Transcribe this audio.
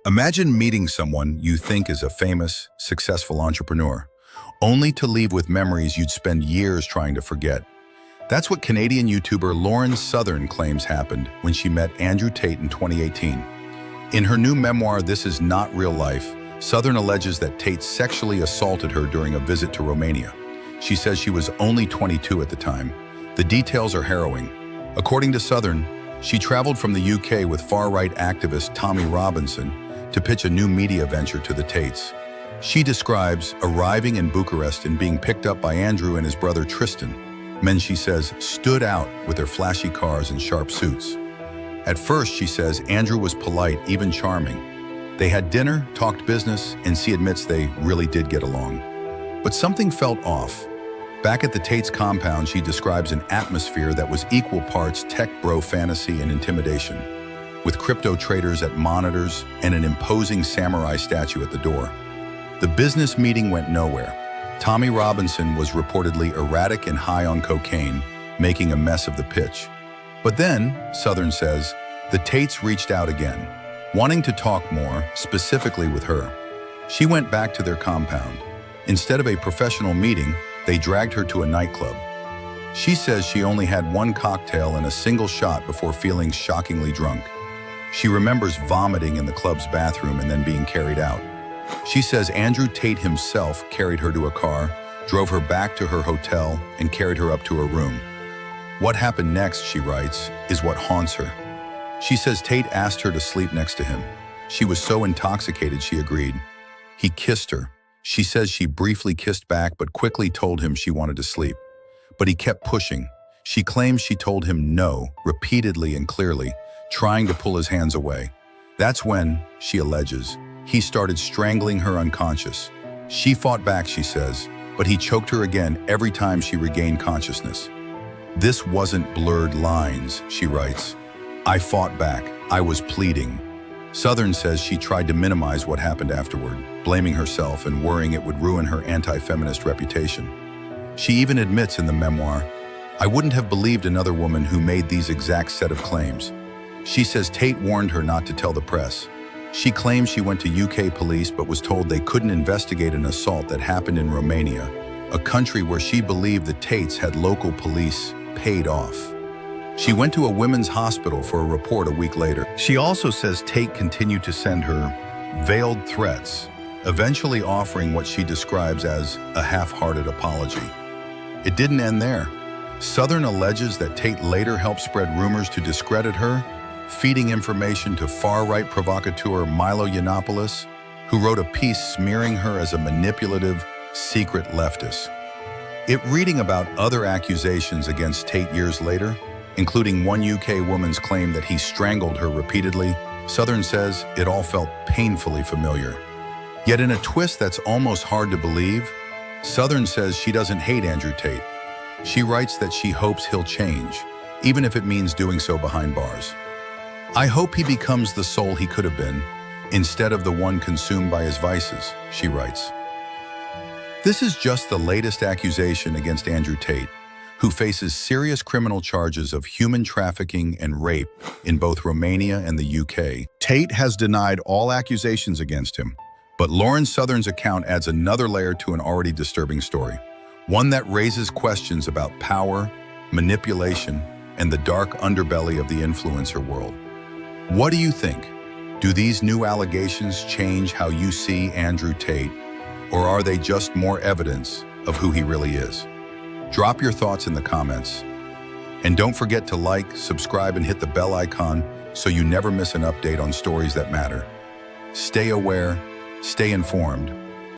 Imagine meeting someone you think is a famous, successful entrepreneur, only to leave with memories you'd spend years trying to forget. That's what Canadian YouTuber Lauren Southern claims happened when she met Andrew Tate in 2018. In her new memoir, This Is Not Real Life, Southern alleges that Tate sexually assaulted her during a visit to Romania. She says she was only 22 at the time. The details are harrowing. According to Southern, she traveled from the UK with far-right activist Tommy Robinson to pitch a new media venture to the Tates. She describes arriving in Bucharest and being picked up by Andrew and his brother Tristan, men she says stood out with their flashy cars and sharp suits. At first, she says, Andrew was polite, even charming. They had dinner, talked business, and she admits they really did get along. But something felt off. Back at the Tate's compound, she describes an atmosphere that was equal parts tech bro fantasy and intimidation, with crypto traders at monitors and an imposing samurai statue at the door. The business meeting went nowhere. Tommy Robinson was reportedly erratic and high on cocaine, making a mess of the pitch. But then, Southern says, the Tates reached out again, wanting to talk more, specifically with her. She went back to their compound. Instead of a professional meeting, they dragged her to a nightclub. She says she only had one cocktail and a single shot before feeling shockingly drunk. She remembers vomiting in the club's bathroom and then being carried out. She says Andrew Tate himself carried her to a car, drove her back to her hotel, and carried her up to her room. What happened next, she writes, is what haunts her. She says Tate asked her to sleep next to him. She was so intoxicated she agreed. He kissed her. She says she briefly kissed back but quickly told him she wanted to sleep. But he kept pushing. She claims she told him no, repeatedly and clearly, trying to pull his hands away. That's when, she alleges, he started strangling her unconscious. She fought back, she says, but he choked her again every time she regained consciousness. This wasn't blurred lines, she writes. I fought back. I was pleading. Southern says she tried to minimize what happened afterward, blaming herself and worrying it would ruin her anti-feminist reputation. She even admits in the memoir, I wouldn't have believed another woman who made these exact set of claims. She says Tate warned her not to tell the press. She claims she went to UK police but was told they couldn't investigate an assault that happened in Romania, a country where she believed the Tates had local police paid off. She went to a women's hospital for a report a week later. She also says Tate continued to send her veiled threats, eventually offering what she describes as a half-hearted apology. It didn't end there. Southern alleges that Tate later helped spread rumors to discredit her, feeding information to far-right provocateur Milo Yiannopoulos, who wrote a piece smearing her as a manipulative, secret leftist. Reading about other accusations against Tate years later, including one UK woman's claim that he strangled her repeatedly, Southern says it all felt painfully familiar. Yet in a twist that's almost hard to believe, Southern says she doesn't hate Andrew Tate. She writes that she hopes he'll change, even if it means doing so behind bars. I hope he becomes the soul he could have been, instead of the one consumed by his vices, she writes. This is just the latest accusation against Andrew Tate, who faces serious criminal charges of human trafficking and rape in both Romania and the UK. Tate has denied all accusations against him, but Lauren Southern's account adds another layer to an already disturbing story, one that raises questions about power, manipulation, and the dark underbelly of the influencer world. What do you think? Do these new allegations change how you see Andrew Tate, or are they just more evidence of who he really is? Drop your thoughts in the comments. And don't forget to like, subscribe, and hit the bell icon so you never miss an update on stories that matter. Stay aware, stay informed,